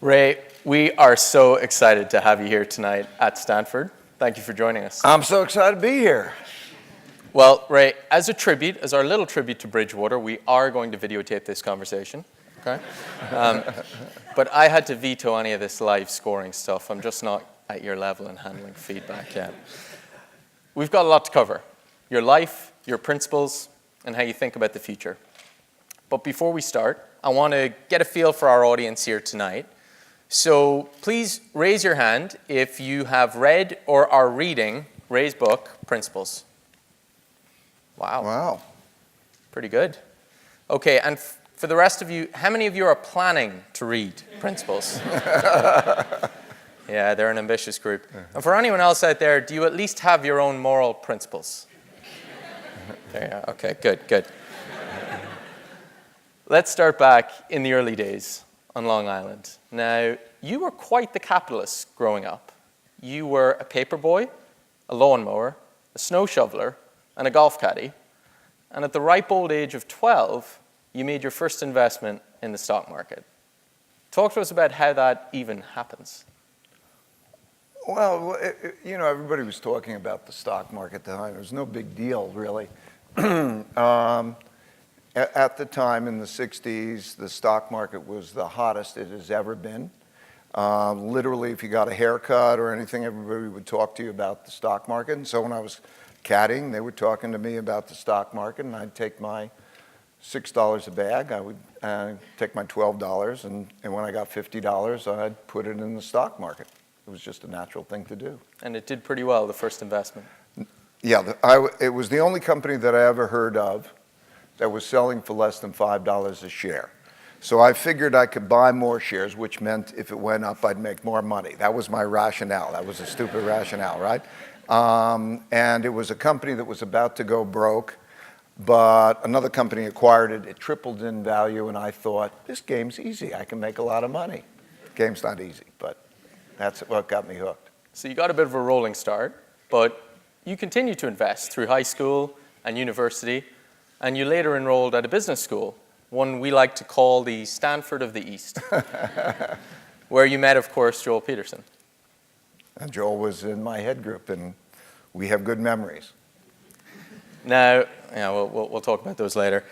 Ray, we are so excited to have you here tonight at Stanford. Thank you for joining us. I'm so excited to be here. Well, Ray, as our little tribute to Bridgewater, we are going to videotape this conversation, okay? But I had to veto any of this live scoring stuff. I'm just not at your level in handling feedback yet. We've got a lot to cover. Your life, your principles, and how you think about the future. But before we start, I want to get a feel for our audience here tonight. So please raise your hand if you have read or are reading Ray's book, Principles. Wow. Pretty good. Okay, and for the rest of you, how many of you are planning to read Principles? Yeah, they're an ambitious group. And for anyone else out there, do you at least have your own moral principles? There you are. Okay, good. Let's start back in the early days on Long Island. Now, you were quite the capitalist growing up. You were a paper boy, a lawnmower, a snow shoveler, and a golf caddy. And at the ripe old age of 12, you made your first investment in the stock market. Talk to us about how that even happens. Well, everybody was talking about the stock market at the time. It was no big deal, really. At the time in the 60s, the stock market was the hottest it has ever been. Literally, if you got a haircut or anything, everybody would talk to you about the stock market. And so when I was caddying, they were talking to me about the stock market, and I'd take my $6 a bag. I would take my $12, and when I got $50, I'd put it in the stock market. It was just a natural thing to do. And it did pretty well, the first investment. Yeah, it was the only company that I ever heard of that was selling for less than $5 a share. So I figured I could buy more shares, which meant if it went up, I'd make more money. That was my rationale. That was a stupid rationale, right? And it was a company that was about to go broke, but another company acquired it. It tripled in value, and I thought, this game's easy. I can make a lot of money. Game's not easy, but that's what got me hooked. So you got a bit of a rolling start, but you continued to invest through high school and university, and you later enrolled at a business school, one we like to call the Stanford of the East, where you met, of course, Joel Peterson. And Joel was in my head group, and we have good memories. Now, we'll talk about those later.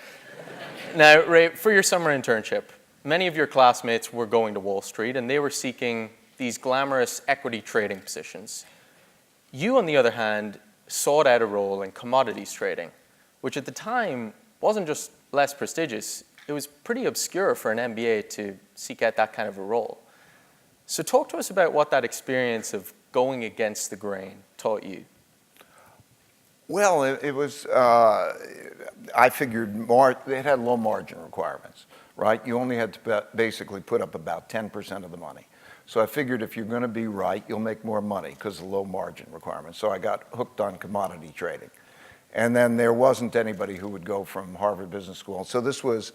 Now, Ray, for your summer internship, many of your classmates were going to Wall Street, and they were seeking these glamorous equity trading positions. You, on the other hand, sought out a role in commodities trading, which at the time wasn't just less prestigious, it was pretty obscure for an MBA to seek out that kind of a role. So talk to us about what that experience of going against the grain taught you. Well, it was, I figured it had low margin requirements, right? You only had to basically put up about 10% of the money. So I figured if you're going to be right, you'll make more money because of low margin requirements. So I got hooked on commodity trading. And then there wasn't anybody who would go from Harvard Business School. So this was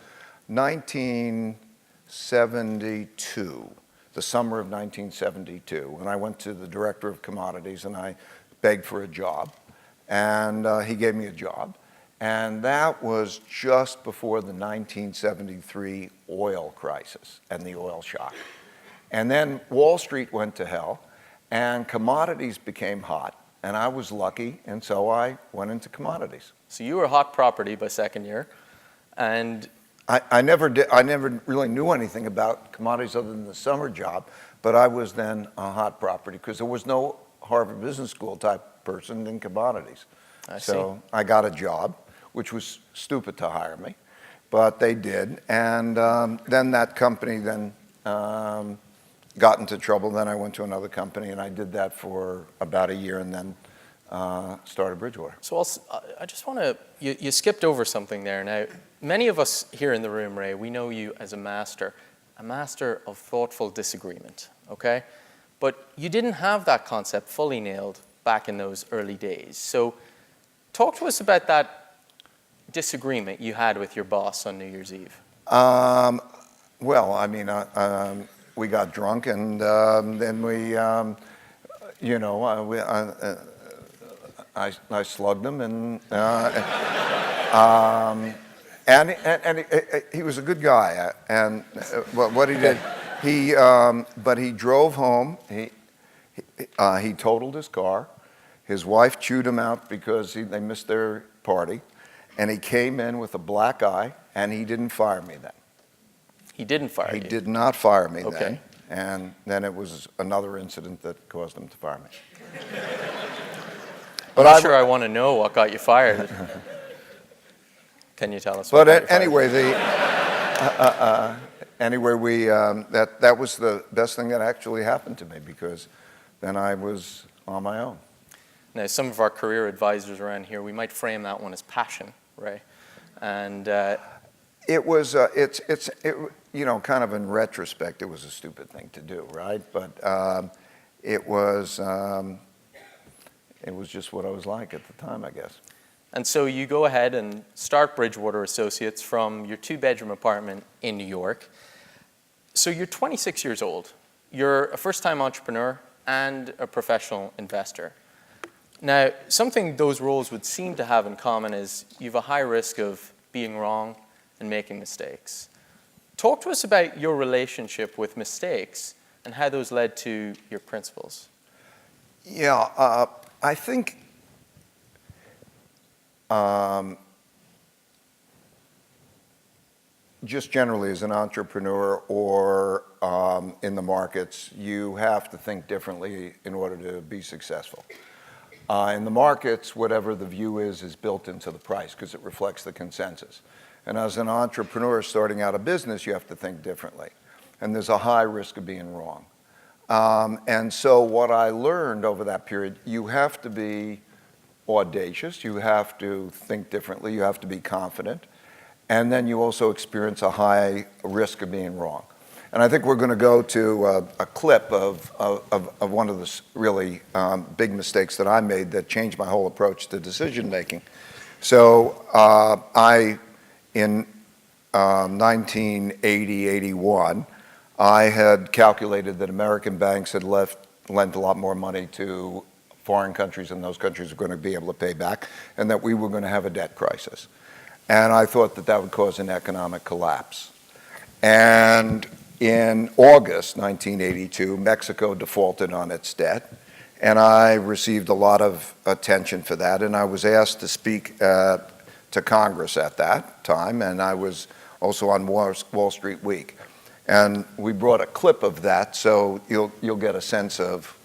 1972, the summer of 1972. And I went to the director of commodities and I begged for a job. And he gave me a job. And that was just before the 1973 oil crisis and the oil shock. And then Wall Street went to hell and commodities became hot. And I was lucky, and so I went into commodities. So you were hot property by second year, and I never really knew anything about commodities other than the summer job, but I was then a hot property because there was no Harvard Business School type person in commodities. So I got a job, which was stupid to hire me, but they did. And then that company got into trouble. Then I went to another company, and I did that for about a year, and then started Bridgewater. So I just want to, you skipped over something there. Now, many of us here in the room, Ray, we know you as a master of thoughtful disagreement, okay? But you didn't have that concept fully nailed back in those early days. So talk to us about that disagreement you had with your boss on New Year's Eve. Well, I mean, we got drunk, and then I slugged him, and he was a good guy. And what he did, But he drove home. He totaled his car. His wife chewed him out because they missed their party. And he came in with a black eye, and he didn't fire me then. He didn't fire you? He did not fire me Okay. then. And then it was another incident that caused him to fire me. I'm not sure I want to know what got you fired. Can you tell us what got you fired? Anyway, that was the best thing that actually happened to me, because then I was on my own. Now, some of our career advisors around here, we might frame that one as passion, right? And it was, kind of in retrospect, it was a stupid thing to do, right? But it was just what I was like at the time, I guess. And so you go ahead and start Bridgewater Associates from your 2-bedroom apartment in New York. So you're 26 years old. You're a first-time entrepreneur and a professional investor. Now, something those roles would seem to have in common is you have a high risk of being wrong and making mistakes. Talk to us about your relationship with mistakes and how those led to your principles. Yeah, I think just generally as an entrepreneur or in the markets, you have to think differently in order to be successful. In the markets, whatever the view is built into the price because it reflects the consensus. And as an entrepreneur starting out a business, you have to think differently. And there's a high risk of being wrong. And so what I learned over that period, you have to be audacious, you have to think differently, you have to be confident, and then you also experience a high risk of being wrong. And I think we're going to go to a clip of one of the really big mistakes that I made that changed my whole approach to decision making. So in 1980-81, I had calculated that American banks had lent a lot more money to foreign countries than those countries were going to be able to pay back, and that we were going to have a debt crisis. And I thought that that would cause an economic collapse. And in August 1982, Mexico defaulted on its debt, and I received a lot of attention for that, and I was asked to speak to Congress at that time, and I was also on Wall Street Week. And we brought a clip of that, so you'll get a sense of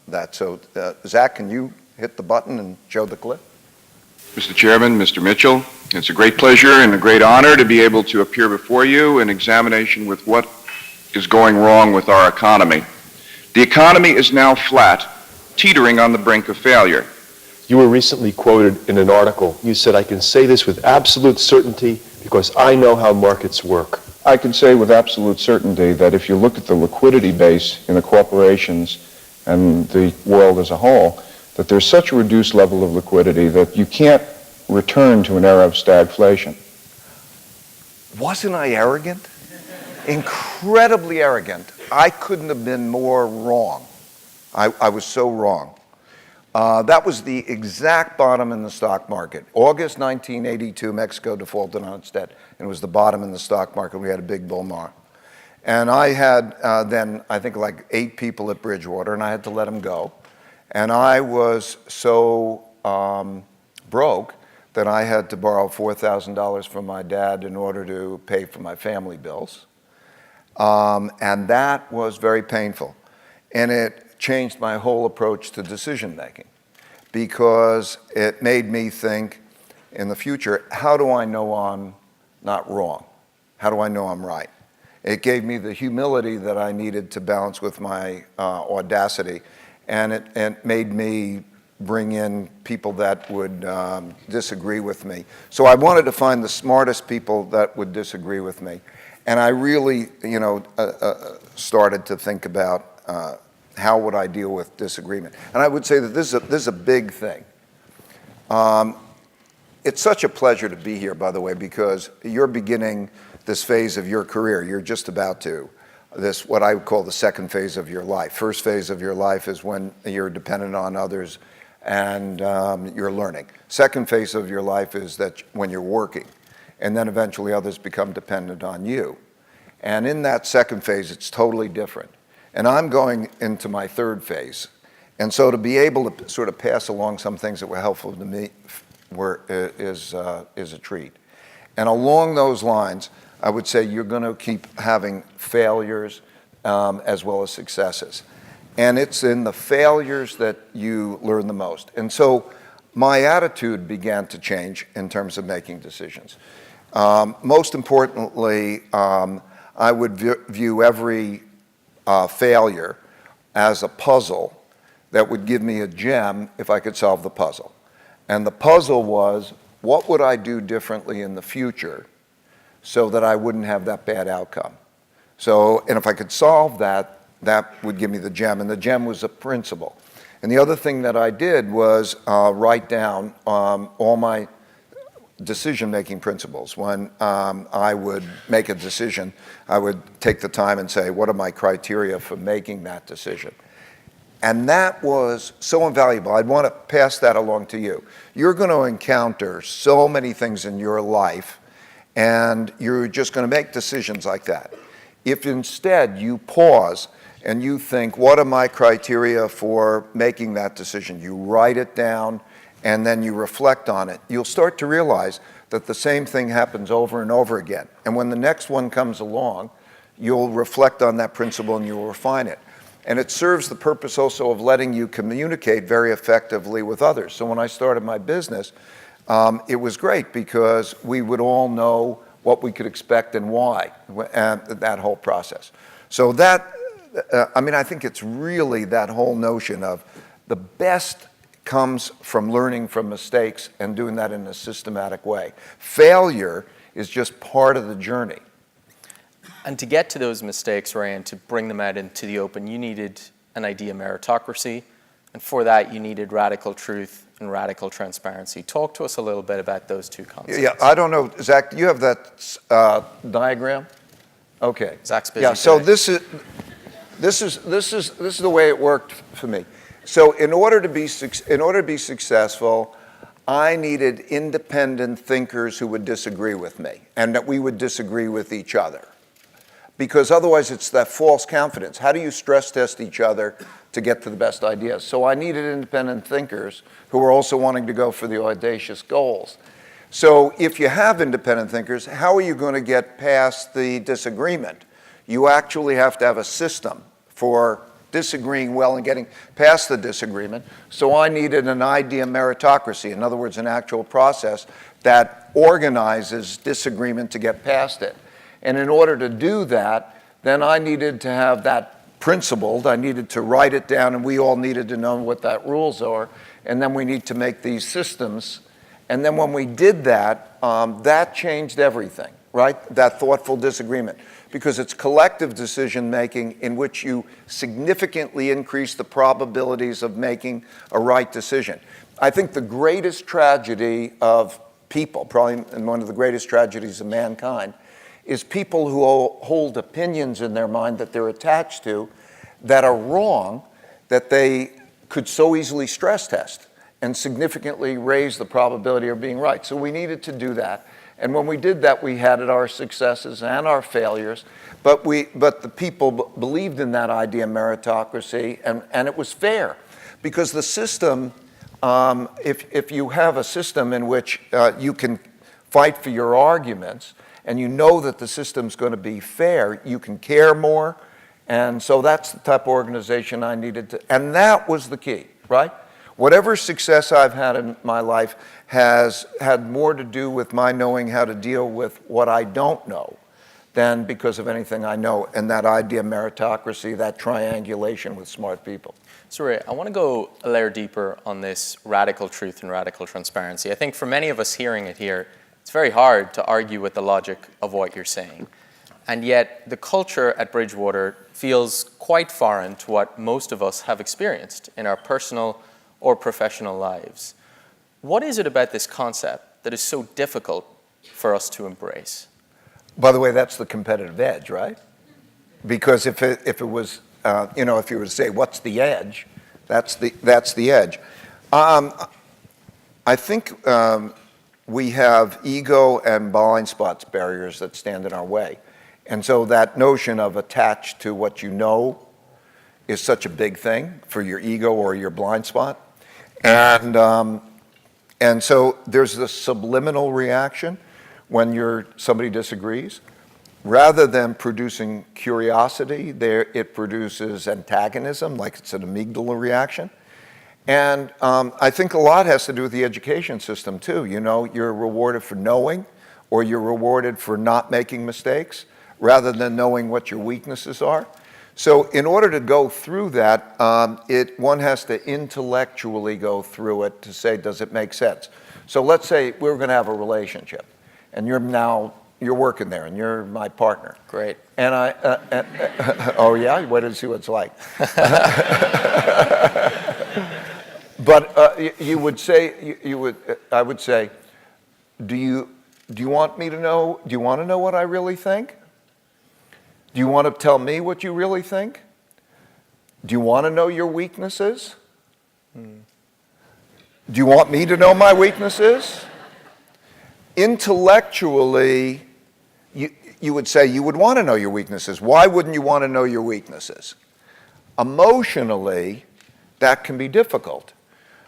that. So, Zach, can you hit the button and show the clip? Mr. Chairman, Mr. Mitchell, it's a great pleasure and a great honor to be able to appear before you in examination with what is going wrong with our economy. The economy is now flat, teetering on the brink of failure. You were recently quoted in an article. You said, "I can say this with absolute certainty because I know how markets work." I can say with absolute certainty that if you look at the liquidity base in the corporations and the world as a whole, that there's such a reduced level of liquidity that you can't return to an era of stagflation. Wasn't I arrogant? Incredibly arrogant. I couldn't have been more wrong. I was so wrong. That was the exact bottom in the stock market. August 1982, Mexico defaulted on its debt, and it was the bottom in the stock market. We had a big bull market. And I had then, I think, like 8 people at Bridgewater, and I had to let them go. And I was so broke that I had to borrow $4,000 from my dad in order to pay for my family bills. And that was very painful. And it changed my whole approach to decision making, because it made me think in the future, how do I know I'm not wrong? How do I know I'm right? It gave me the humility that I needed to balance with my audacity, and it made me bring in people that would disagree with me. So I wanted to find the smartest people that would disagree with me. And I really, started to think about how would I deal with disagreement. And I would say that this is a big thing. It's such a pleasure to be here, by the way, because you're beginning this phase of your career. You're just about to. This, what I would call the second phase of your life. First phase of your life is when you're dependent on others and you're learning. Second phase of your life is that when you're working, and then eventually others become dependent on you. And in that second phase, it's totally different. And I'm going into my third phase. And so to be able to sort of pass along some things that were helpful to me is a treat. And along those lines, I would say you're going to keep having failures as well as successes. And it's in the failures that you learn the most. And so my attitude began to change in terms of making decisions. Most importantly, I would view every failure as a puzzle that would give me a gem if I could solve the puzzle. And the puzzle was, what would I do differently in the future so that I wouldn't have that bad outcome? So, and if I could solve that, that would give me the gem, and the gem was a principle. And the other thing that I did was write down all my decision-making principles. When I would make a decision, I would take the time and say, what are my criteria for making that decision? And that was so invaluable. I'd want to pass that along to you. You're going to encounter so many things in your life, and you're just going to make decisions like that. If instead you pause and you think, what are my criteria for making that decision? You write it down, and then you reflect on it. You'll start to realize that the same thing happens over and over again. And when the next one comes along, you'll reflect on that principle and you'll refine it. And it serves the purpose also of letting you communicate very effectively with others. So when I started my business, it was great because we would all know what we could expect and why, and that whole process. So that, I think it's really that whole notion of the best comes from learning from mistakes and doing that in a systematic way. Failure is just part of the journey. And to get to those mistakes, Ray, and to bring them out into the open, you needed an idea meritocracy. And for that, you needed radical truth and radical transparency. Talk to us a little bit about those two concepts. Yeah, I don't know, Zach, do you have that diagram? Okay. Zach's busy. Yeah, so today. this is the way it worked for me. So in order to be successful, I needed independent thinkers who would disagree with me, and that we would disagree with each other. Because otherwise it's that false confidence. How do you stress test each other to get to the best ideas? So I needed independent thinkers who were also wanting to go for the audacious goals. So if you have independent thinkers, how are you going to get past the disagreement? You actually have to have a system for disagreeing well and getting past the disagreement. So I needed an idea meritocracy, in other words, an actual process that organizes disagreement to get past it. And in order to do that, then I needed to have that principled. I needed to write it down, and we all needed to know what that rules are. And then we need to make these systems. And then when we did that, that changed everything, right? That thoughtful disagreement. Because it's collective decision-making in which you significantly increase the probabilities of making a right decision. I think the greatest tragedy of people, probably one of the greatest tragedies of mankind, is people who hold opinions in their mind that they're attached to that are wrong, that they could so easily stress test and significantly raise the probability of being right. So we needed to do that. And when we did that, we had our successes and our failures, but the people believed in that idea meritocracy, and it was fair. Because the system, if you have a system in which you can fight for your arguments, and you know that the system's going to be fair, you can care more. And so that's the type of organization I needed to, and that was the key, right? Whatever success I've had in my life has had more to do with my knowing how to deal with what I don't know than because of anything I know, and that idea of meritocracy, that triangulation with smart people. So Ray, I want to go a layer deeper on this radical truth and radical transparency. I think for many of us hearing it here, it's very hard to argue with the logic of what you're saying. And yet the culture at Bridgewater feels quite foreign to what most of us have experienced in our personal or professional lives. What is it about this concept that is so difficult for us to embrace? By the way, that's the competitive edge, right? Because if it was, if you were to say, what's the edge? That's the edge. I think we have ego and blind spots barriers that stand in our way. And so that notion of attached to what you know is such a big thing for your ego or your blind spot. And so there's this subliminal reaction when somebody disagrees. Rather than producing curiosity, it produces antagonism, like it's an amygdala reaction. And I think a lot has to do with the education system too. You know, you're rewarded for knowing, or you're rewarded for not making mistakes, rather than knowing what your weaknesses are. So in order to go through that, one has to intellectually go through it to say, does it make sense? So let's say we're going to have a relationship, and you're working there, and you're my partner. Great. And oh yeah, wait to see what it's like. But you would say, I would say, do you want me to know? Do you want to know what I really think? Do you want to tell me what you really think? Do you want to know your weaknesses? Do you want me to know my weaknesses? Intellectually, you would say you would want to know your weaknesses. Why wouldn't you want to know your weaknesses? Emotionally, that can be difficult.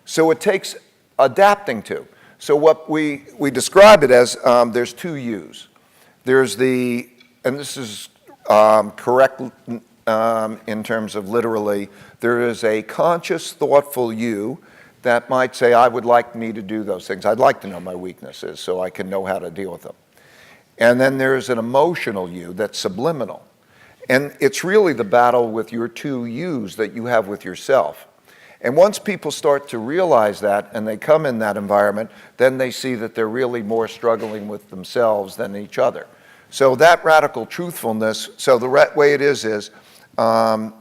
So it takes adapting to. So what we describe it as, there's two yous. There's and this is correct in terms of literally, there is a conscious, thoughtful you that might say, I would like me to do those things. I'd like to know my weaknesses so I can know how to deal with them. And then there's an emotional you that's subliminal. And it's really the battle with your two yous that you have with yourself. And once people start to realize that and they come in that environment, then they see that they're really more struggling with themselves than each other. So that radical truthfulness, so the way it is in order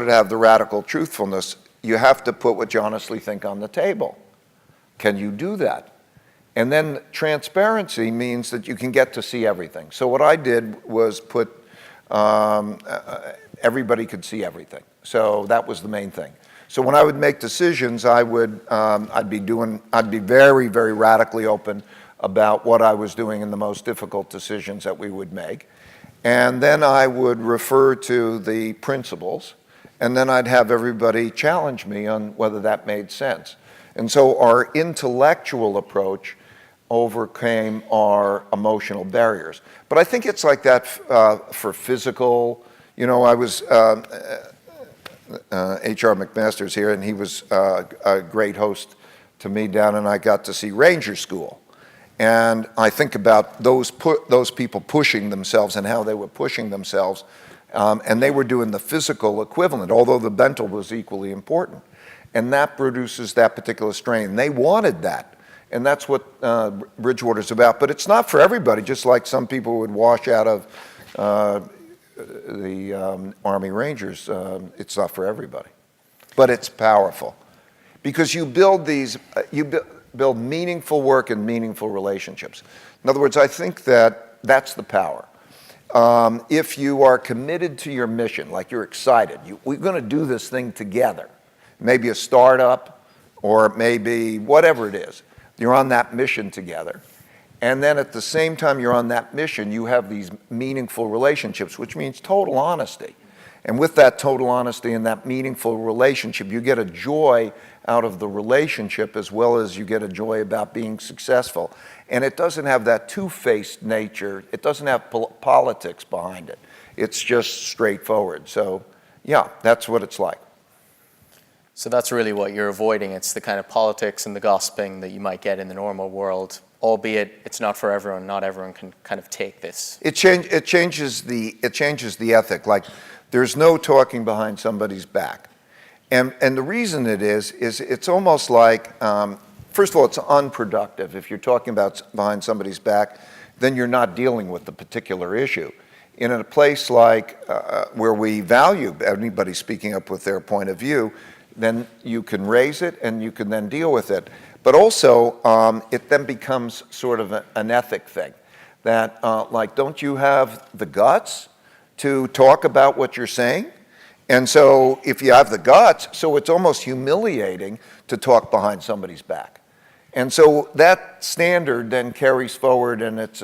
to have the radical truthfulness, you have to put what you honestly think on the table. Can you do that? And then transparency means that you can get to see everything. So what I did was put, everybody could see everything. So that was the main thing. So when I would make decisions, I'd be very, very radically open about what I was doing in the most difficult decisions that we would make. And then I would refer to the principles, and then I'd have everybody challenge me on whether that made sense. And so our intellectual approach overcame our emotional barriers. But I think it's like that for physical, you know, I was, H.R. McMaster's here, and he was a great host to me down, and I got to see Ranger School. And I think about those people pushing themselves and how they were pushing themselves, and they were doing the physical equivalent, although the mental was equally important. And that produces that particular strain. They wanted that, and that's what Bridgewater's about. But it's not for everybody, just like some people would wash out of the Army Rangers. It's not for everybody. But it's powerful. Because you build build meaningful work and meaningful relationships. In other words, I think that's the power. If you are committed to your mission, like you're excited, we're going to do this thing together. Maybe a startup, or maybe whatever it is. You're on that mission together. And then at the same time you're on that mission, you have these meaningful relationships, which means total honesty. And with that total honesty and that meaningful relationship, you get a joy out of the relationship as well as you get a joy about being successful. And it doesn't have that two-faced nature. It doesn't have politics behind it. It's just straightforward. So, yeah, that's what it's like. So that's really what you're avoiding. It's the kind of politics and the gossiping that you might get in the normal world, albeit it's not for everyone. Not everyone can kind of take this. It changes the ethic. Like, there's no talking behind somebody's back. And the reason it is it's almost like, first of all, it's unproductive. If you're talking about behind somebody's back, then you're not dealing with the particular issue. In a place like where we value anybody speaking up with their point of view, then you can raise it and you can then deal with it. But also, it then becomes sort of an ethic thing. That, like, don't you have the guts to talk about what you're saying? And so if you have the guts, so it's almost humiliating to talk behind somebody's back. And so that standard then carries forward, and it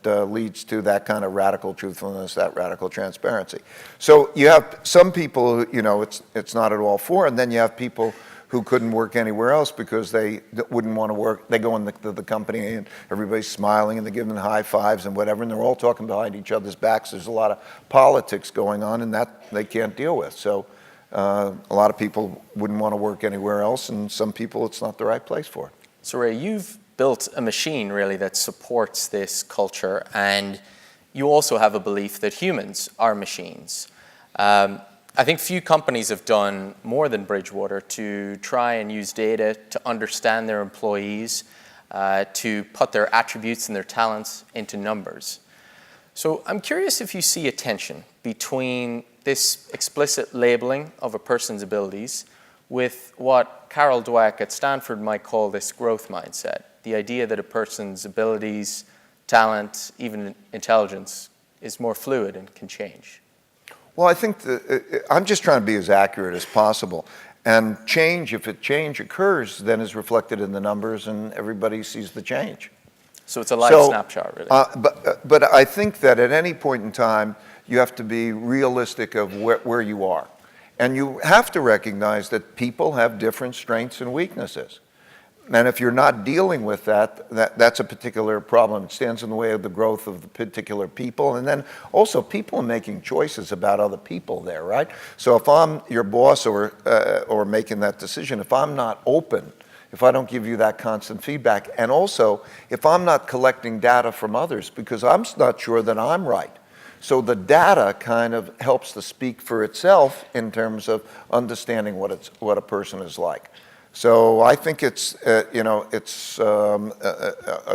leads to that kind of radical truthfulness, that radical transparency. So you have some people, it's not at all for, and then you have people who couldn't work anywhere else because they wouldn't want to work. They go into the company and everybody's smiling and they're giving high fives and whatever, and they're all talking behind each other's backs. There's a lot of politics going on, and that they can't deal with. So a lot of people wouldn't want to work anywhere else, and some people it's not the right place for. So Ray, you've built a machine really that supports this culture, and you also have a belief that humans are machines. I think few companies have done more than Bridgewater to try and use data to understand their employees, to put their attributes and their talents into numbers. So I'm curious if you see a tension between this explicit labeling of a person's abilities with what Carol Dweck at Stanford might call this growth mindset, the idea that a person's abilities, talent, even intelligence is more fluid and can change. Well, I think I'm just trying to be as accurate as possible. And change, if change occurs, then is reflected in the numbers and everybody sees the change. So it's a live snapshot, really. But I think that at any point in time, you have to be realistic of where you are. And you have to recognize that people have different strengths and weaknesses. And if you're not dealing with that's a particular problem. It stands in the way of the growth of the particular people. And then also people are making choices about other people there, right? So if I'm your boss or making that decision, if I'm not open, if I don't give you that constant feedback, and also if I'm not collecting data from others because I'm not sure that I'm right. So the data kind of helps to speak for itself in terms of understanding what a person is like. So I think it's a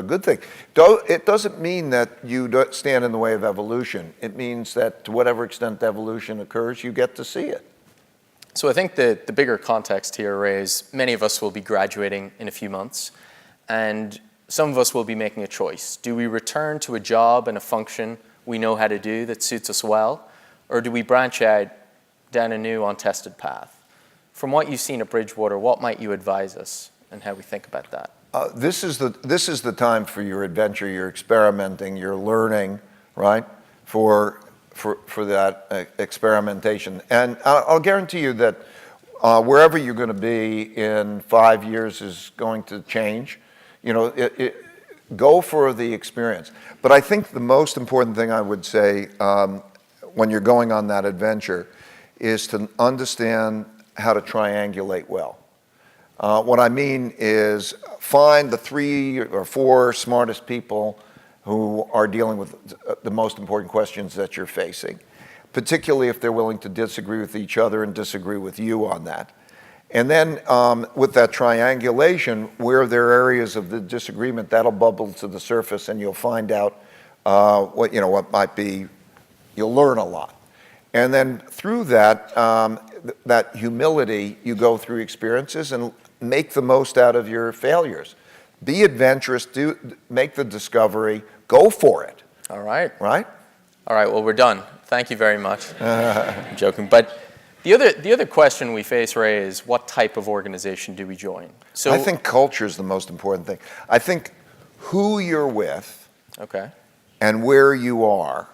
good thing. It doesn't mean that you don't stand in the way of evolution. It means that to whatever extent evolution occurs, you get to see it. So I think the bigger context here, Ray, is many of us will be graduating in a few months, and some of us will be making a choice. Do we return to a job and a function we know how to do that suits us well, or do we branch out down a new untested path? From what you've seen at Bridgewater, what might you advise us and how we think about that? This is the time for your adventure, your experimenting, your learning, right? For that experimentation. And I'll guarantee you that wherever you're going to be in 5 years is going to change. Go for the experience. But I think the most important thing I would say when you're going on that adventure is to understand how to triangulate well. What I mean is find the 3 or 4 smartest people who are dealing with the most important questions that you're facing, particularly if they're willing to disagree with each other and disagree with you on that. And then with that triangulation, where there are areas of the disagreement, that'll bubble to the surface and you'll find out what might be, you'll learn a lot. And then through that, that humility, you go through experiences and make the most out of your failures. Be adventurous, make the discovery, go for it. All right. Right? All right, well, we're done. Thank you very much. I'm joking. But the other question we face, Ray, is what type of organization do we join? So I think culture is the most important thing. I think who you're with and where you are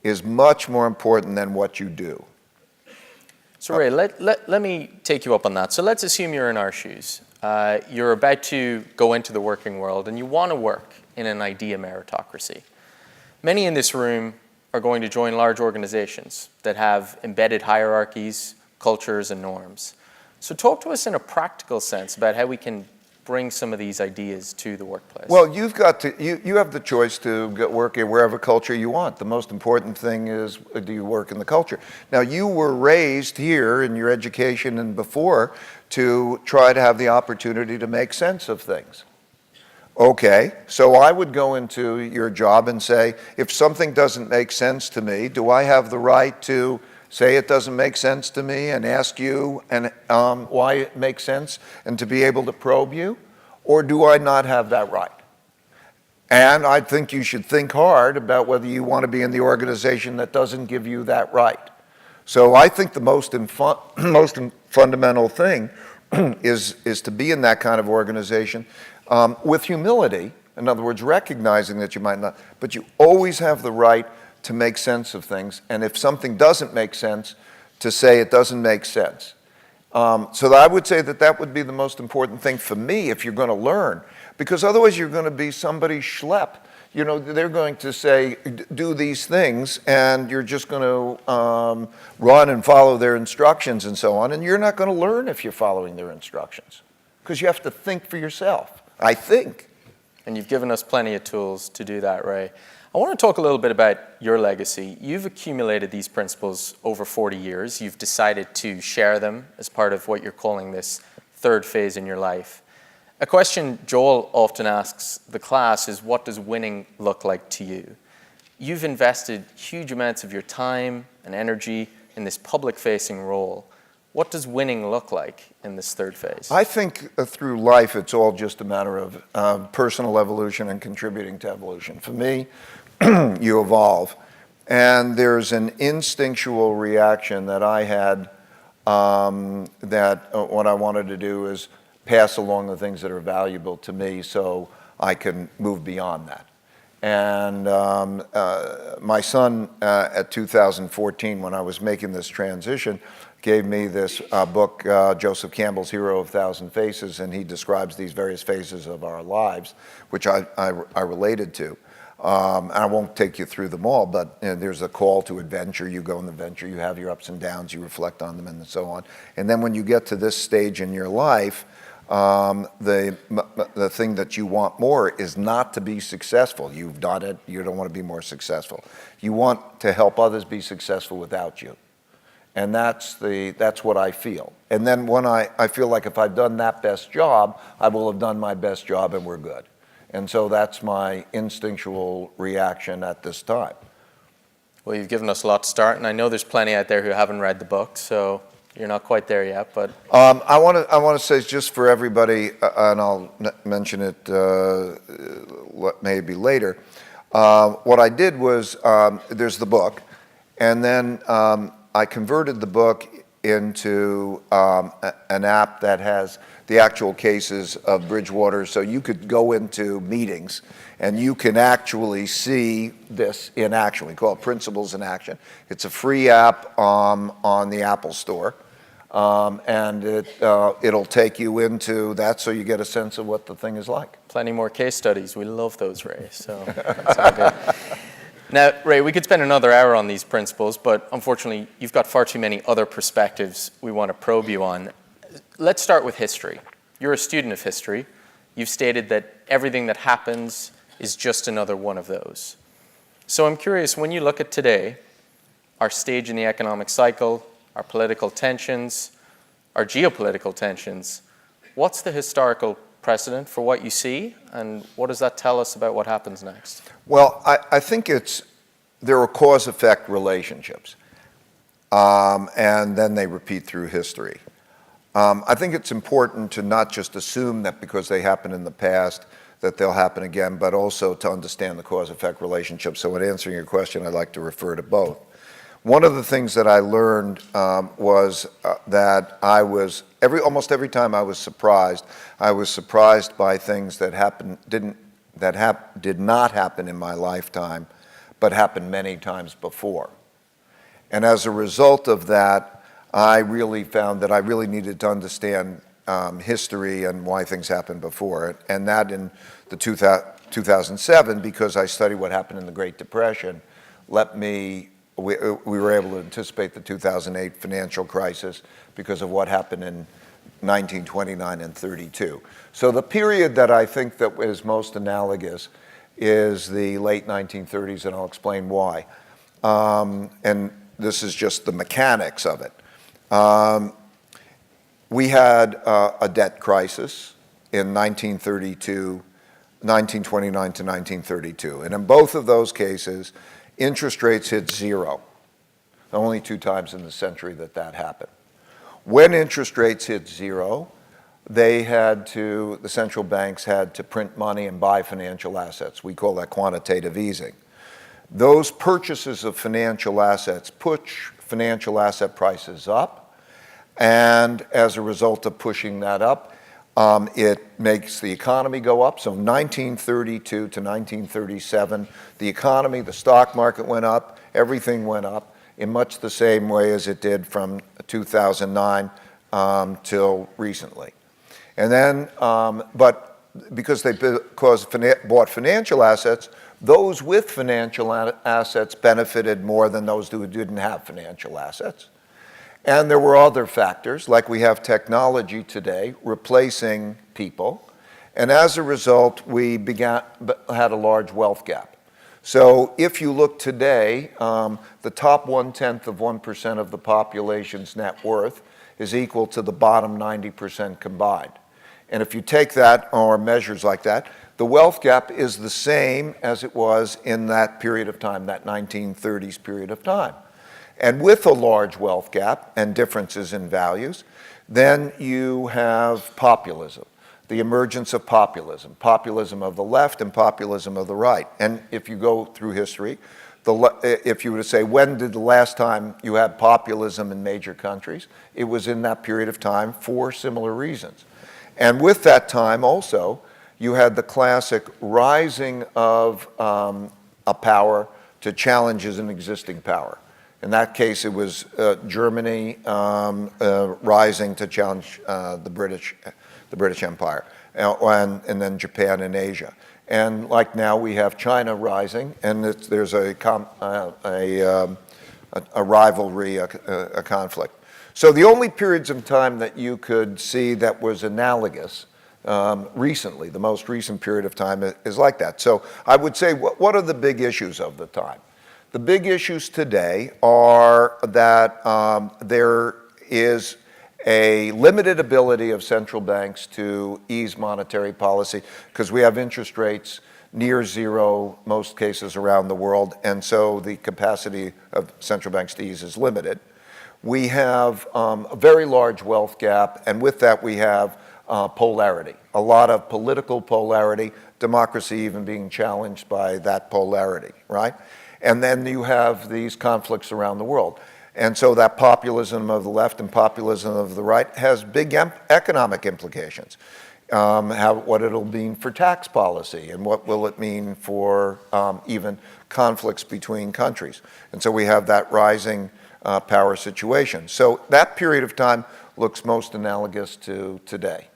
is much more important than what you do. So Ray, let me take you up on that. So let's assume you're in our shoes. You're about to go into the working world and you want to work in an idea meritocracy. Many in this room are going to join large organizations that have embedded hierarchies, cultures, and norms. So talk to us in a practical sense about how we can bring some of these ideas to the workplace. Well, you have the choice to work in wherever culture you want. The most important thing is, do you work in the culture? Now, you were raised here in your education and before to try to have the opportunity to make sense of things. Okay, so I would go into your job and say, if something doesn't make sense to me, do I have the right to say it doesn't make sense to me and ask you why it makes sense and to be able to probe you? Or do I not have that right? And I think you should think hard about whether you want to be in the organization that doesn't give you that right. So I think the most fundamental thing is to be in that kind of organization with humility. In other words, recognizing that you might not, but you always have the right to make sense of things. And if something doesn't make sense, to say it doesn't make sense. So I would say that that would be the most important thing for me if you're going to learn, because otherwise you're going to be somebody schlep. You know, they're going to say, do these things, and you're just going to run and follow their instructions and so on, and you're not going to learn if you're following their instructions, because you have to think for yourself, I think. And you've given us plenty of tools to do that, Ray. I want to talk a little bit about your legacy. You've accumulated these principles over 40 years. You've decided to share them as part of what you're calling this third phase in your life. A question Joel often asks the class is, what does winning look like to you? You've invested huge amounts of your time and energy in this public-facing role. What does winning look like in this third phase? I think through life, it's all just a matter of personal evolution and contributing to evolution. For me, you evolve. And there's an instinctual reaction that I had that what I wanted to do is pass along the things that are valuable to me so I can move beyond that. And my son, at 2014, when I was making this transition, gave me this book, Joseph Campbell's Hero of Thousand Faces, and he describes these various phases of our lives, which I related to. And I won't take you through them all, but there's a call to adventure. You go on the venture, you have your ups and downs, you reflect on them, and so on. And then when you get to this stage in your life, the thing that you want more is not to be successful. You've done it, you don't want to be more successful. You want to help others be successful without you. And that's what I feel. And then when I feel like if I've done that best job, I will have done my best job and we're good. And so that's my instinctual reaction at this time. Well, you've given us a lot to start, and I know there's plenty out there who haven't read the book, so you're not quite there yet, but... I want to say just for everybody, and I'll mention it maybe later, what I did was, there's the book, and then I converted the book into an app that has the actual cases of Bridgewater, so you could go into meetings and you can actually see this in action. We call it Principles in Action. It's a free app on the Apple Store, and it'll take you into that so you get a sense of what the thing is like. Plenty more case studies. We love those, Ray, so it's all good. Now, Ray, we could spend another hour on these principles, but unfortunately, you've got far too many other perspectives we want to probe you on. Let's start with history. You're a student of history. You've stated that everything that happens is just another one of those. So I'm curious, when you look at today, our stage in the economic cycle, our political tensions, our geopolitical tensions, what's the historical precedent for what you see, and what does that tell us about what happens next? Well, I think there are cause-effect relationships, and then they repeat through history. I think it's important to not just assume that because they happened in the past that they'll happen again, but also to understand the cause-effect relationship. So in answering your question, I'd like to refer to both. One of the things that I learned was that I was, almost every time I was surprised by things that did not happen in my lifetime, but happened many times before. And as a result of that, I really found that I really needed to understand history and why things happened before. And that in the 2007, because I studied what happened in the Great Depression, we were able to anticipate the 2008 financial crisis because of what happened in 1929 and 32. So the period that I think that is most analogous is the late 1930s, and I'll explain why. And this is just the mechanics of it. We had a debt crisis in 1929 to 1932. And in both of those cases, interest rates hit zero. Only 2 times in the century that happened. When interest rates hit zero, the central banks had to print money and buy financial assets. We call that quantitative easing. Those purchases of financial assets push financial asset prices up, And as a result of pushing that up, it makes the economy go up. So 1932 to 1937, the economy, the stock market went up, everything went up in much the same way as it did from 2009 till recently. And then, but because they bought financial assets, those with financial assets benefited more than those who didn't have financial assets. And there were other factors, like we have technology today replacing people. And as a result, we had a large wealth gap. So if you look today, the top 1/10 of 1% of the population's net worth is equal to the bottom 90% combined. And if you take that, or measures like that, the wealth gap is the same as it was in that period of time, that 1930s period of time. And with a large wealth gap and differences in values, then you have populism, the emergence of populism, populism of the left and populism of the right. And if you go through history, if you were to say, when did the last time you had populism in major countries? It was in that period of time for similar reasons. And with that time also, you had the classic rising of a power to challenges an existing power. In that case, it was Germany rising to challenge the British Empire, and then Japan and Asia. And like now, we have China rising, and there's a rivalry, a conflict. So the only periods of time that you could see that was analogous recently, the most recent period of time is like that. So I would say, what are the big issues of the time? The big issues today are that there is a limited ability of central banks to ease monetary policy because we have interest rates near zero, most cases around the world, and so the capacity of central banks to ease is limited. We have a very large wealth gap, and with that we have polarity, a lot of political polarity, democracy even being challenged by that polarity, right? And then you have these conflicts around the world. And so that populism of the left and populism of the right has big economic implications. What it'll mean for tax policy, and what will it mean for even conflicts between countries. And so we have that rising power situation. So that period of time looks most analogous to today.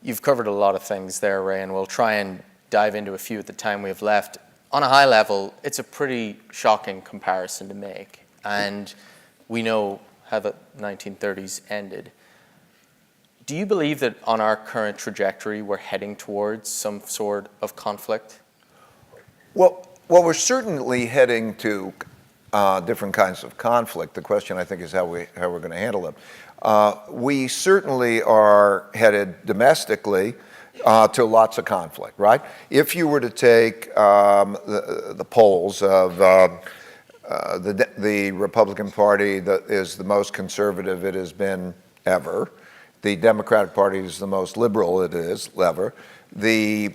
You've covered a lot of things there, Ray, and we'll try and dive into a few at the time we have left. On a high level, it's a pretty shocking comparison to make, and we know how the 1930s ended. Do you believe that on our current trajectory, we're heading towards some sort of conflict? Well, we're certainly heading to different kinds of conflict. The question, I think, is how we're going to handle them. We certainly are headed domestically to lots of conflict, right? If you were to take the polls of the Republican Party that is the most conservative it has been ever, the Democratic Party is the most liberal it is ever, the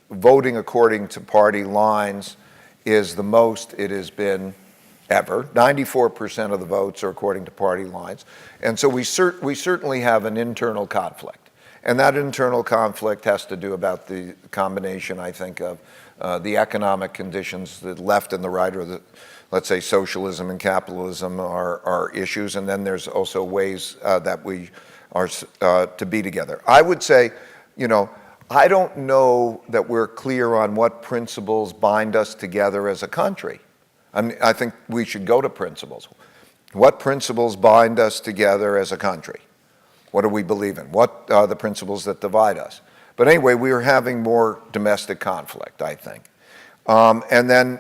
voting according to party lines is the most it has been ever. 94% of the votes are according to party lines. And so we certainly have an internal conflict. And that internal conflict has to do about the combination, I think, of the economic conditions, the left and the right, or let's say socialism and capitalism are issues. And then there's also ways that we are to be together. I would say, I don't know that we're clear on what principles bind us together as a country. I think we should go to principles. What principles bind us together as a country? What do we believe in? What are the principles that divide us? But anyway, we are having more domestic conflict, I think. And then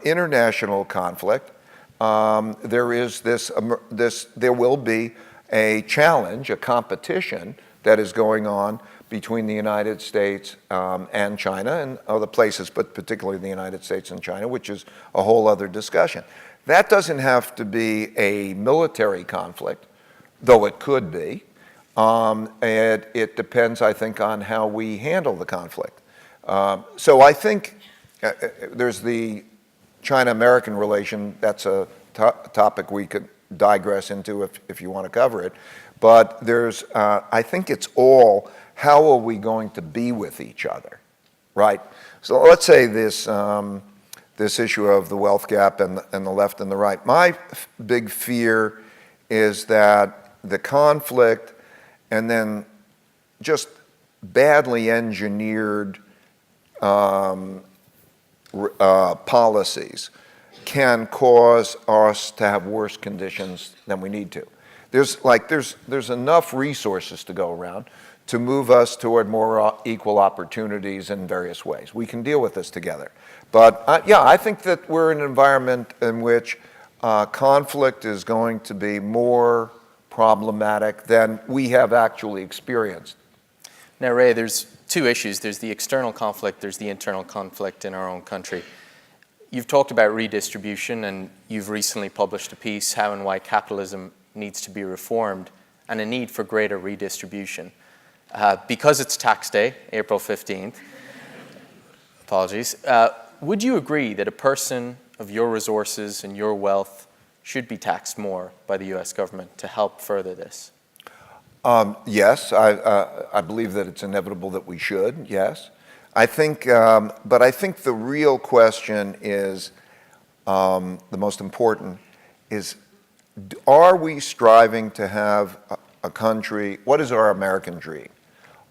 international conflict. There is there will be a challenge, a competition that is going on between the United States and China and other places, but particularly the United States and China, which is a whole other discussion. That doesn't have to be a military conflict, though it could be. It depends, I think, on how we handle the conflict. So I think there's the China-American relation. That's a topic we could digress into if you want to cover it. But there's, I think it's all, how are we going to be with each other, right? So let's say this, this issue of the wealth gap and the left and the right. My big fear is that the conflict and then just badly engineered policies can cause us to have worse conditions than we need to. There's enough resources to go around to move us toward more equal opportunities in various ways. We can deal with this together. But yeah, I think that we're in an environment in which conflict is going to be more problematic than we have actually experienced. Now, Ray, there's two issues. There's the external conflict, there's the internal conflict in our own country. You've talked about redistribution, and you've recently published a piece, How and Why Capitalism Needs to be Reformed, and a need for greater redistribution. Because it's tax day, April 15th, apologies, would you agree that a person of your resources and your wealth should be taxed more by the US government to help further this? Yes, I believe that it's inevitable that we should, yes. I think, but I think the real question is, the most important, is are we striving to have a country, what is our American dream?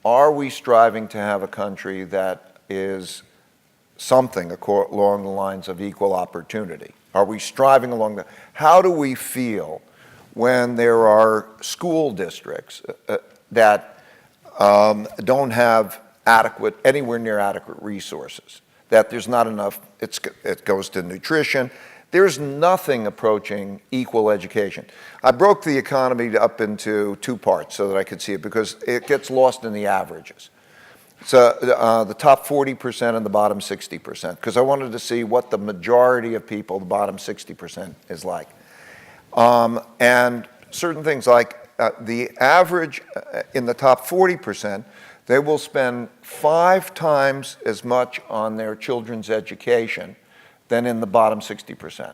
Are we striving to have a country that is something along the lines of equal opportunity? Are we striving along that? How do we feel when there are school districts that don't have anywhere near adequate resources, that there's not enough, it goes to nutrition. There's nothing approaching equal education. I broke the economy up into two parts so that I could see it, because it gets lost in the averages. So the top 40% and the bottom 60%, because I wanted to see what the majority of people, the bottom 60%, is like. And certain things like the average in the top 40%, they will spend 5 times as much on their children's education than in the bottom 60%.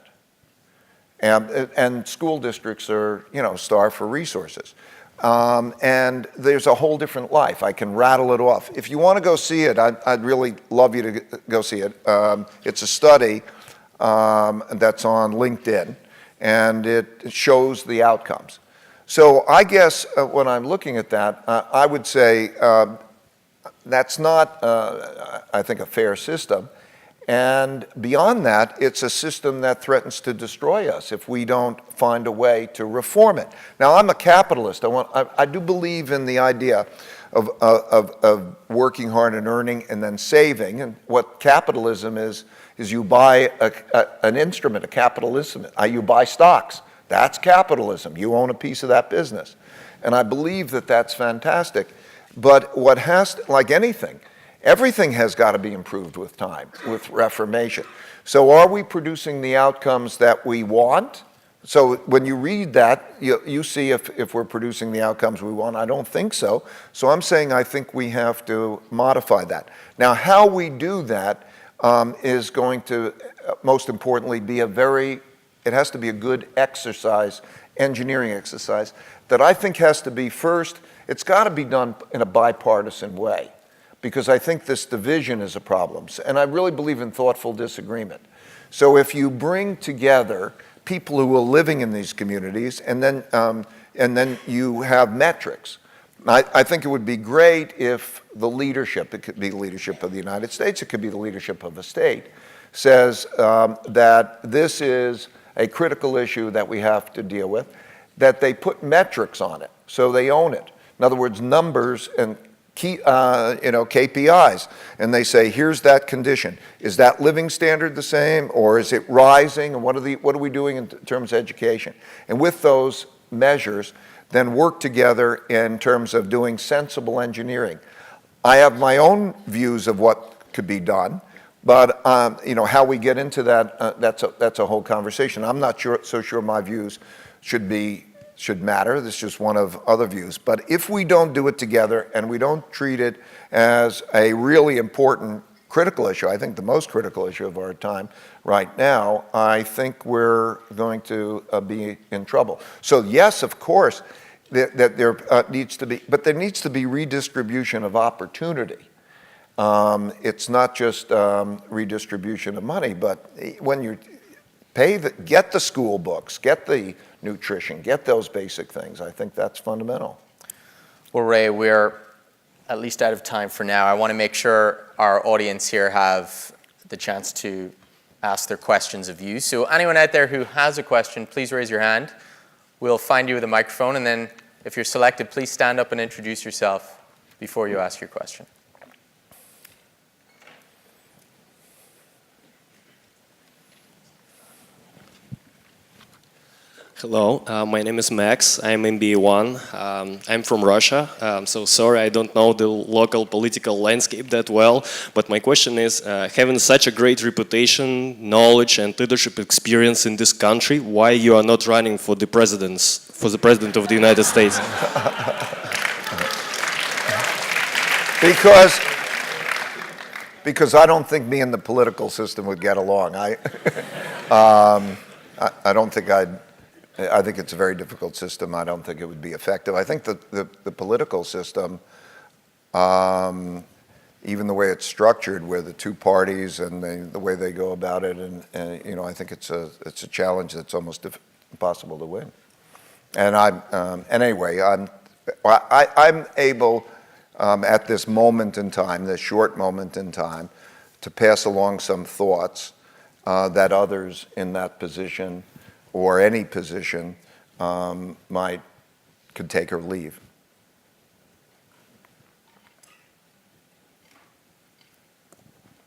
And school districts are, starved for resources. And there's a whole different life. I can rattle it off. If you want to go see it, I'd really love you to go see it. It's a study that's on LinkedIn, and it shows the outcomes. So I guess when I'm looking at that, I would say that's not, I think, a fair system. And beyond that, it's a system that threatens to destroy us if we don't find a way to reform it. Now, I'm a capitalist. I do believe in the idea of working hard and earning and then saving. And what capitalism is you buy an instrument, a capitalism. You buy stocks. That's capitalism. You own a piece of that business. And I believe that that's fantastic. But what has to, like anything, everything has got to be improved with time, with reformation. So are we producing the outcomes that we want? So when you read that, you see if we're producing the outcomes we want. I don't think so. So I'm saying I think we have to modify that. Now, how we do that is going to, most importantly, be it has to be a good exercise, engineering exercise, that I think has to be first, it's got to be done in a bipartisan way, because I think this division is a problem. And I really believe in thoughtful disagreement. So if you bring together people who are living in these communities, and then you have metrics. I think it would be great if the leadership, it could be the leadership of the United States, it could be the leadership of a state, says that this is a critical issue that we have to deal with, that they put metrics on it, so they own it. In other words, numbers and KPIs, and they say, here's that condition. Is that living standard the same, or is it rising, and what are we doing in terms of education? And with those measures, then work together in terms of doing sensible engineering. I have my own views of what could be done, but how we get into that, that's a whole conversation. I'm not so sure my views should matter. This is just one of other views. But if we don't do it together and we don't treat it as a really important critical issue, I think the most critical issue of our time right now, I think we're going to be in trouble. So yes, of course, that there needs to be, but there needs to be redistribution of opportunity. It's not just redistribution of money, but when you get the school books, get the nutrition, get those basic things, I think that's fundamental. Well, Ray, we're at least out of time for now. I want to make sure our audience here have the chance to ask their questions of you. So anyone out there who has a question, please raise your hand. We'll find you with a microphone, and then if you're selected, please stand up and introduce yourself before you ask your question. Hello, my name is Max. I'm in B1. I'm from Russia, so sorry I don't know the local political landscape that well, but my question is, having such a great reputation, knowledge and leadership experience in this country, why you are not running for the president of the United States? Because I don't think me and the political system would get along. I don't think I think it's a very difficult system. I don't think it would be effective. I think the political system, even the way it's structured, where the two parties and the way they go about it, and I think it's a challenge that's almost impossible to win. And anyway, I'm able at this moment in time, this short moment in time, to pass along some thoughts that others in that position or any position could take or leave.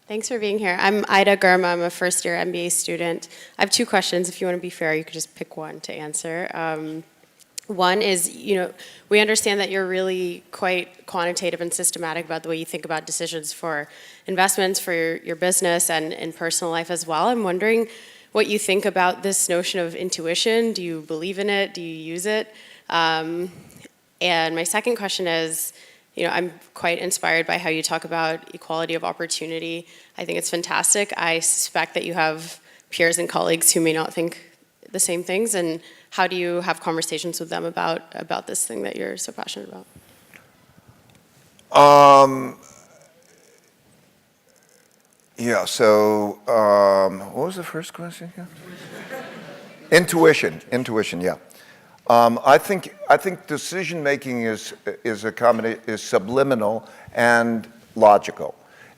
Thanks for being here. I'm Ida Gurma. I'm a first-year MBA student. I have two questions. If you want to be fair, you could just pick one to answer. One is, we understand that you're really quite quantitative and systematic about the way you think about decisions for investments, for your business, and in personal life as well. I'm wondering what you think about this notion of intuition. Do you believe in it? Do you use it? And my second question is, I'm quite inspired by how you talk about equality of opportunity. I think it's fantastic. I suspect that you have peers and colleagues who may not think the same things, and how do you have conversations with them about this thing that you're so passionate about? Yeah, so what was the first question again? Intuition, yeah. I think decision making is subliminal and logical,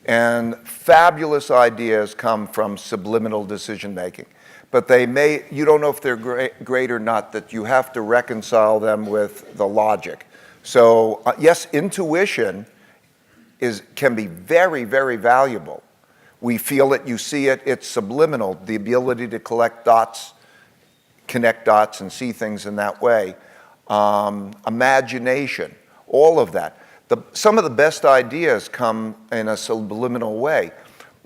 and fabulous ideas come from subliminal decision making. But you don't know if they're great or not, that you have to reconcile them with the logic. So yes, intuition can be very, very valuable. We feel it, you see it, it's subliminal, the ability to connect dots and see things in that way. Imagination, all of that. Some of the best ideas come in a subliminal way.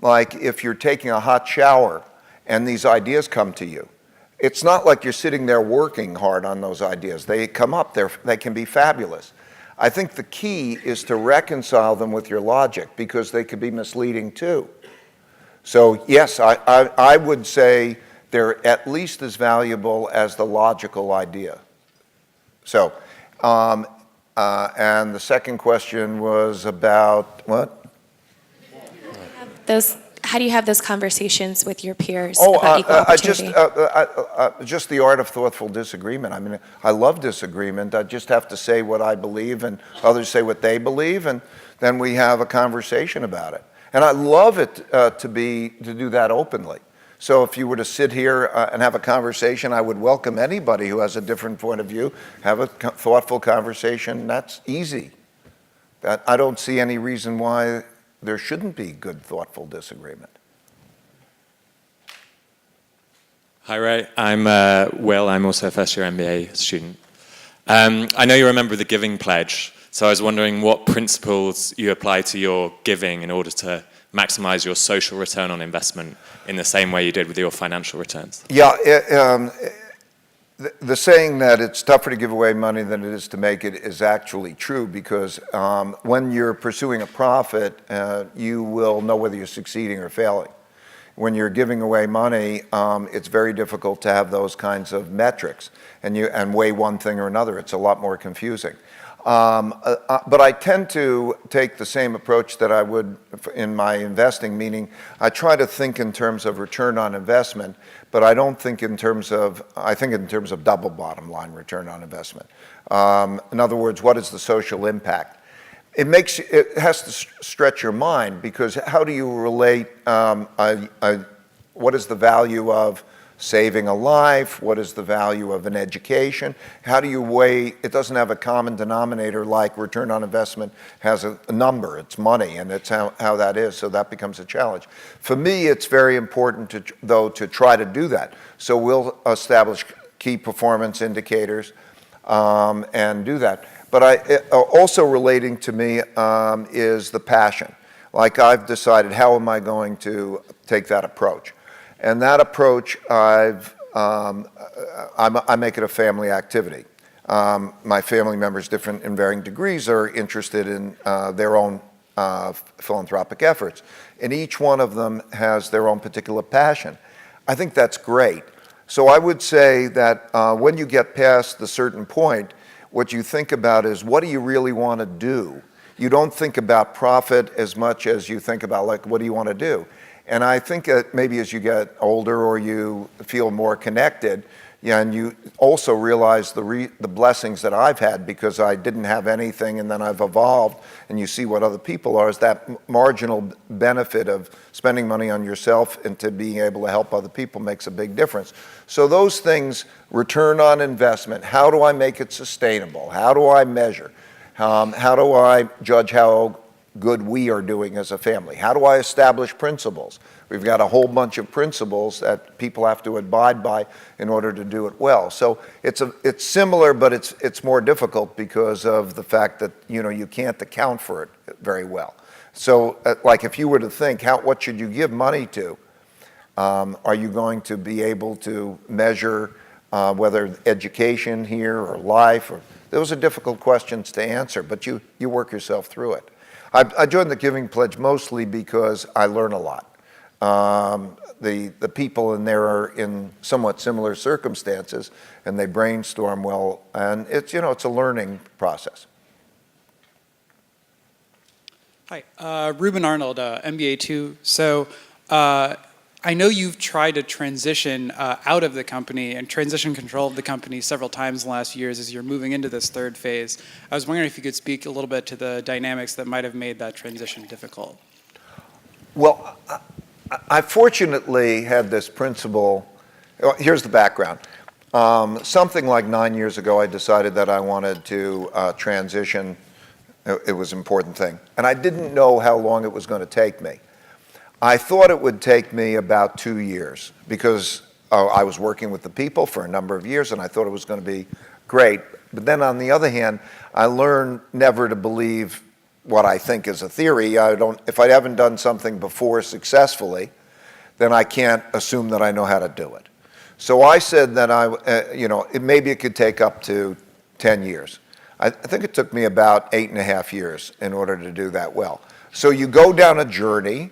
Like if you're taking a hot shower and these ideas come to you, it's not like you're sitting there working hard on those ideas. They come up, they can be fabulous. I think the key is to reconcile them with your logic, because they could be misleading too. So yes, I would say they're at least as valuable as the logical idea. So, and the second question was about what? How do you have those conversations with your peers about equal opportunity? Just the art of thoughtful disagreement. I mean, I love disagreement. I just have to say what I believe, and others say what they believe, and then we have a conversation about it. And I love it to do that openly. So if you were to sit here and have a conversation, I would welcome anybody who has a different point of view, have a thoughtful conversation. That's easy. I don't see any reason why there shouldn't be good, thoughtful disagreement. Hi, Ray. I'm Will. I'm also a first-year MBA student. I know you're a member of the Giving Pledge, so I was wondering what principles you apply to your giving in order to maximize your social return on investment in the same way you did with your financial returns. Yeah, The saying that it's tougher to give away money than it is to make it is actually true, because when you're pursuing a profit, you will know whether you're succeeding or failing. When you're giving away money, it's very difficult to have those kinds of metrics and weigh one thing or another. It's a lot more confusing. But I tend to take the same approach that I would in my investing, meaning I try to think in terms of return on investment, but I don't think in terms of, I think in terms of double bottom line return on investment. In other words, what is the social impact? It has to stretch your mind, because how do you relate, what is the value of saving a life? What is the value of an education? How do you weigh? It doesn't have a common denominator like return on investment has a number. It's money, and it's how that is, so that becomes a challenge. For me, it's very important, though, to try to do that. So we'll establish key performance indicators and do that. But also relating to me is the passion. Like, I've decided, how am I going to take that approach? And that approach, I make it a family activity. My family members, different in varying degrees, are interested in their own philanthropic efforts. And each one of them has their own particular passion. I think that's great. So I would say that when you get past the certain point, what you think about is, what do you really want to do? You don't think about profit as much as you think about, like, what do you want to do? And I think that maybe as you get older or you feel more connected, and you also realize the blessings that I've had, because I didn't have anything and then I've evolved, and you see what other people are, is that marginal benefit of spending money on yourself and to being able to help other people makes a big difference. So those things, return on investment, how do I make it sustainable? How do I measure? How do I judge how good we are doing as a family? How do I establish principles? We've got a whole bunch of principles that people have to abide by in order to do it well. So it's similar, but it's more difficult because of the fact that, you know, you can't account for it very well. So like, if you were to think, what should you give money to? Are you going to be able to measure whether education here or life? Those are difficult questions to answer, but you work yourself through it. I joined the Giving Pledge mostly because I learn a lot. The people in there are in somewhat similar circumstances, and they brainstorm well, and it's a learning process. Hi, Ruben Arnold, MBA 2. So I know you've tried to transition out of the company and transition control of the company several times in the last few years as you're moving into this third phase. I was wondering if you could speak a little bit to the dynamics that might have made that transition difficult. Well, I fortunately had this principle. Here's the background. Something like 9 years ago, I decided that I wanted to transition. It was an important thing. And I didn't know how long it was going to take me. I thought it would take me about 2 years, because I was working with the people for a number of years, and I thought it was going to be great. But then on the other hand, I learned never to believe what I think is a theory. If I haven't done something before successfully, then I can't assume that I know how to do it. So I said that maybe it could take up to 10 years. I think it took me about 8.5 years in order to do that well. So you go down a journey.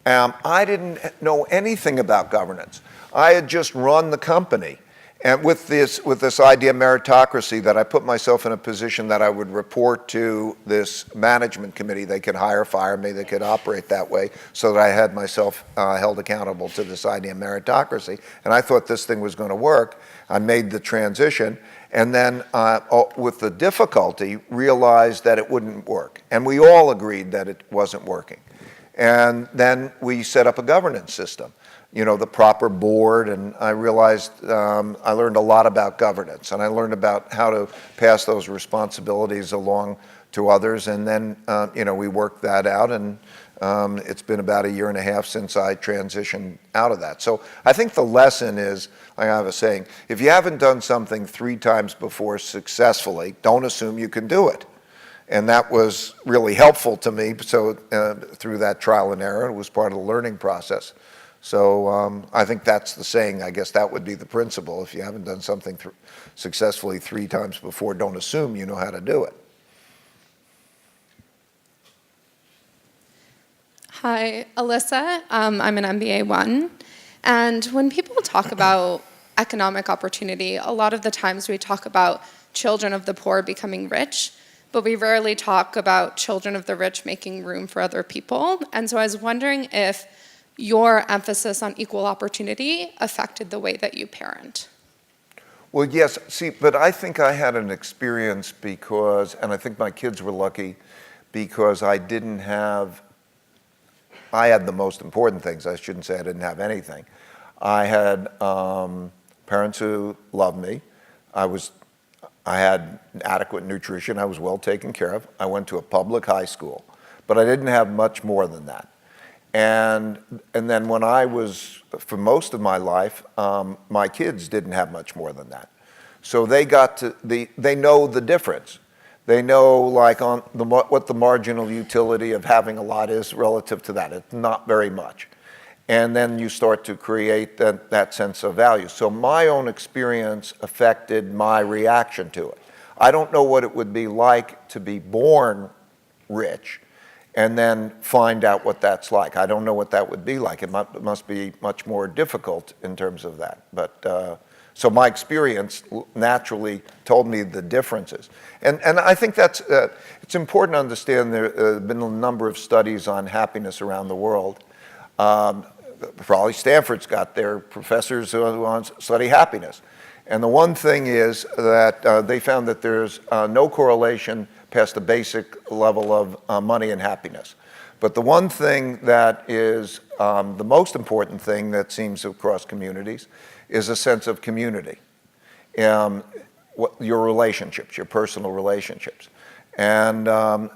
I didn't know anything about governance. I had just run the company. And with this idea of meritocracy, that I put myself in a position that I would report to this management committee. They could hire, fire me, they could operate that way, so that I had myself held accountable to this idea of meritocracy. And I thought this thing was going to work. I made the transition, and then with the difficulty, realized that it wouldn't work. And we all agreed that it wasn't working. And then we set up a governance system, the proper board, and I realized I learned a lot about governance, and I learned about how to pass those responsibilities along to others, and then we worked that out, and it's been about 1.5 years since I transitioned out of that. So I think the lesson is, like I was saying, if you haven't done something 3 times before successfully, don't assume you can do it. And that was really helpful to me. So through that trial and error, it was part of the learning process. So I think that's the saying. I guess that would be the principle. If you haven't done something successfully 3 times before, don't assume you know how to do it. Hi, Alyssa. I'm an MBA 1. And when people talk about economic opportunity, a lot of the times we talk about children of the poor becoming rich, but we rarely talk about children of the rich making room for other people. And so I was wondering if your emphasis on equal opportunity affected the way that you parent. Well, yes. See, but I think I had an experience because, and I think my kids were lucky because I had the most important things. I shouldn't say I didn't have anything. I had parents who loved me. I had adequate nutrition. I was well taken care of. I went to a public high school, but I didn't have much more than that. And then when I was, for most of my life, my kids didn't have much more than that. So they know the difference. They know like what the marginal utility of having a lot is relative to that. It's not very much. And then you start to create that sense of value. So my own experience affected my reaction to it. I don't know what it would be like to be born rich and then find out what that's like. I don't know what that would be like. It must be much more difficult in terms of that. But so my experience naturally told me the differences. And I think that's, it's important to understand there have been a number of studies on happiness around the world. Probably Stanford's got their professors who study happiness. And the one thing is that they found that there's no correlation past the basic level of money and happiness. But the one thing that is the most important thing that seems across communities is a sense of community. Your relationships, your personal relationships. And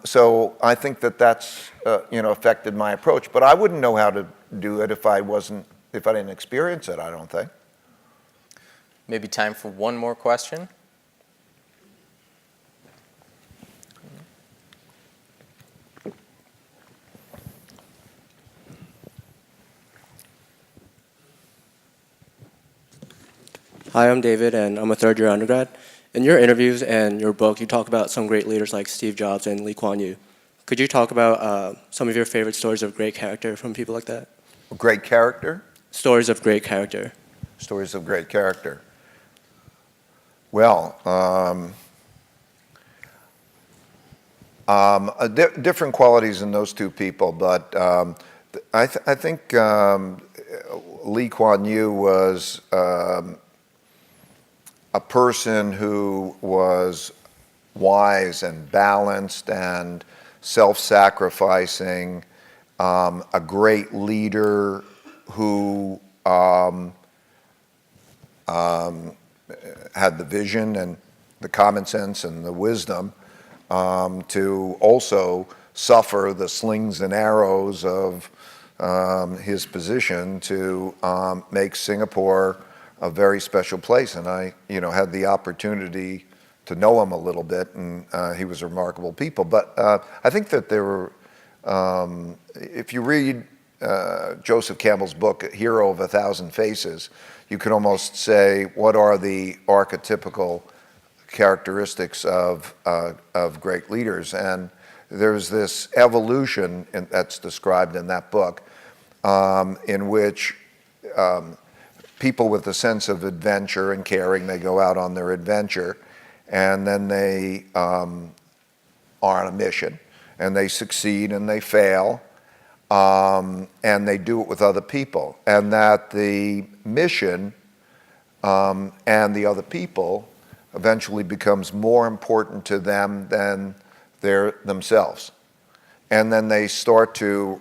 so I think that that's affected my approach. But I wouldn't know how to do it if I didn't experience it, I don't think. Maybe time for one more question. Hi, I'm David, and I'm a third-year undergrad. In your interviews and your book, you talk about some great leaders like Steve Jobs and Lee Kuan Yew. Could you talk about some of your favorite stories of great character from people like that? Great character? Stories of great character. Stories of great character. Well, different qualities in those two people, but I think Lee Kuan Yew was a person who was wise and balanced and self-sacrificing, a great leader who had the vision and the common sense and the wisdom to also suffer the slings and arrows of his position to make Singapore a very special place. And I, had the opportunity to know him a little bit, and he was a remarkable people. But I think that there were, if you read Joseph Campbell's book, Hero of a Thousand Faces, you could almost say, what are the archetypical characteristics of great leaders? And there's this evolution that's described in that book, in which people with a sense of adventure and caring, they go out on their adventure, and then they are on a mission, and they succeed and they fail, and they do it with other people, and that the mission and the other people eventually becomes more important to them than themselves. And then they start to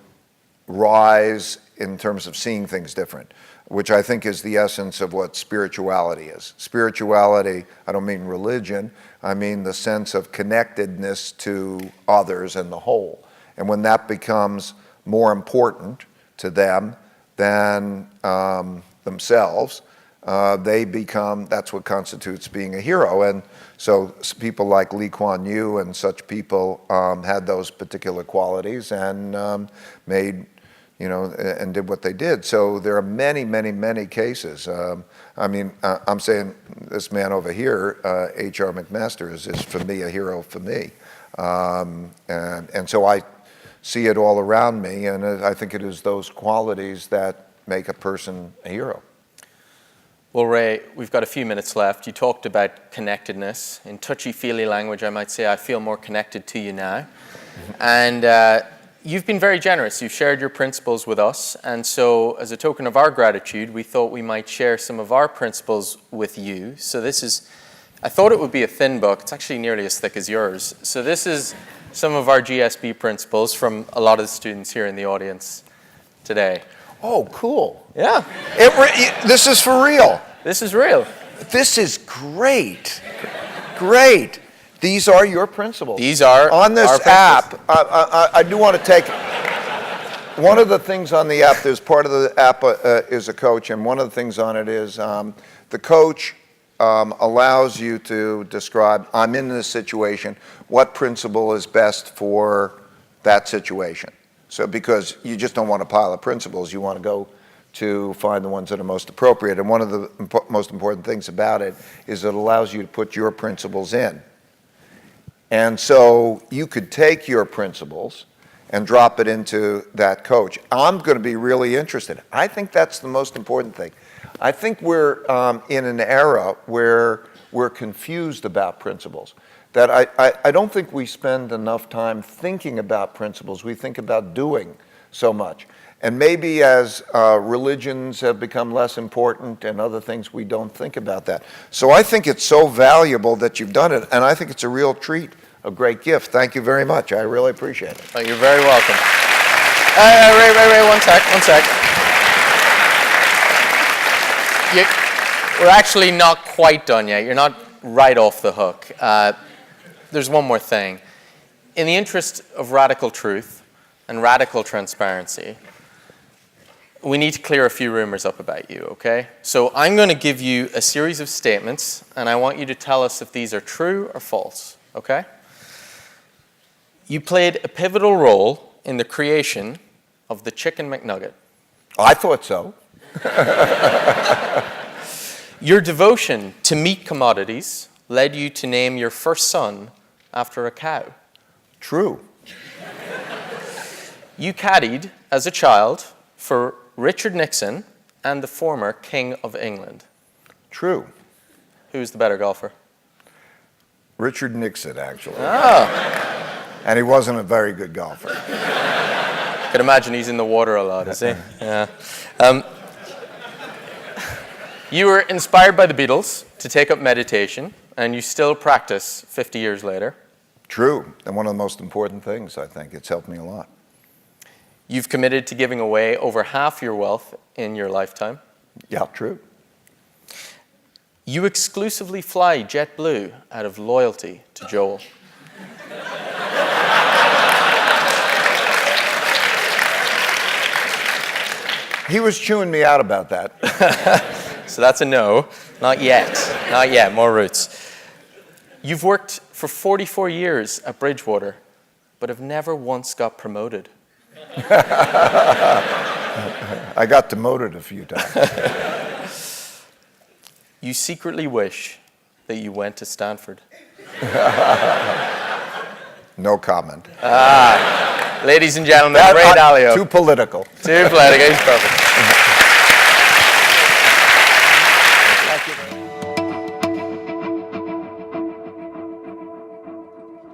rise in terms of seeing things different, which I think is the essence of what spirituality is. Spirituality, I don't mean religion, I mean the sense of connectedness to others and the whole. And when that becomes more important to them than themselves, that's what constitutes being a hero. And so people like Lee Kuan Yew and such people had those particular qualities and made and did what they did. So there are many, many, many cases. I'm saying this man over here, H.R. McMaster, is for me a hero for me. And so I see it all around me, and I think it is those qualities that make a person a hero. Well, Ray, we've got a few minutes left. You talked about connectedness. In touchy-feely language, I might say I feel more connected to you now. And you've been very generous. You've shared your principles with us. And so as a token of our gratitude, we thought we might share some of our principles with you. So this is, I thought it would be a thin book. It's actually nearly as thick as yours. So this is some of our GSB principles from a lot of the students here in the audience today. Oh, cool. Yeah. This is for real. This is real. This is great. Great. These are your principles. These are on this our app. I do want to take one of the things on the app. There's part of the app is a coach, and one of the things on it is the coach allows you to describe, I'm in this situation, what principle is best for that situation. So because you just don't want a pile of principles, you want to go to find the ones that are most appropriate. And one of the most important things about it is it allows you to put your principles in. And so you could take your principles and drop it into that coach. I'm going to be really interested. I think that's the most important thing. I think we're in an era where we're confused about principles. That I don't think we spend enough time thinking about principles. We think about doing so much. And maybe as religions have become less important and other things, we don't think about that. So I think it's so valuable that you've done it, and I think it's a real treat, a great gift. Thank you very much. I really appreciate it. Oh, you're very welcome. Ray, one sec. We're actually not quite done yet. You're not right off the hook. There's one more thing. In the interest of radical truth and radical transparency, we need to clear a few rumors up about you, okay? So I'm going to give you a series of statements, and I want you to tell us if these are true or false, okay? You played a pivotal role in the creation of the Chicken McNugget. I thought so. Your devotion to meat commodities led you to name your first son after a cow. True. You caddied as a child for Richard Nixon and the former King of England. True. Who's the better golfer? Richard Nixon, actually. Oh. And he wasn't a very good golfer. I can imagine he's in the water a lot, is he? Yeah. You were inspired by the Beatles to take up meditation, and you still practice 50 years later. True, and one of the most important things, I think. It's helped me a lot. You've committed to giving away over half your wealth in your lifetime. Yeah, true. You exclusively fly JetBlue out of loyalty to Joel. He was chewing me out about that. So that's a no. Not yet. Not yet. More roots. You've worked for 44 years at Bridgewater, but have never once got promoted. I got demoted a few times. You secretly wish that you went to Stanford. No comment. Ladies and gentlemen, Ray Dalio. Too political. Too political. He's perfect.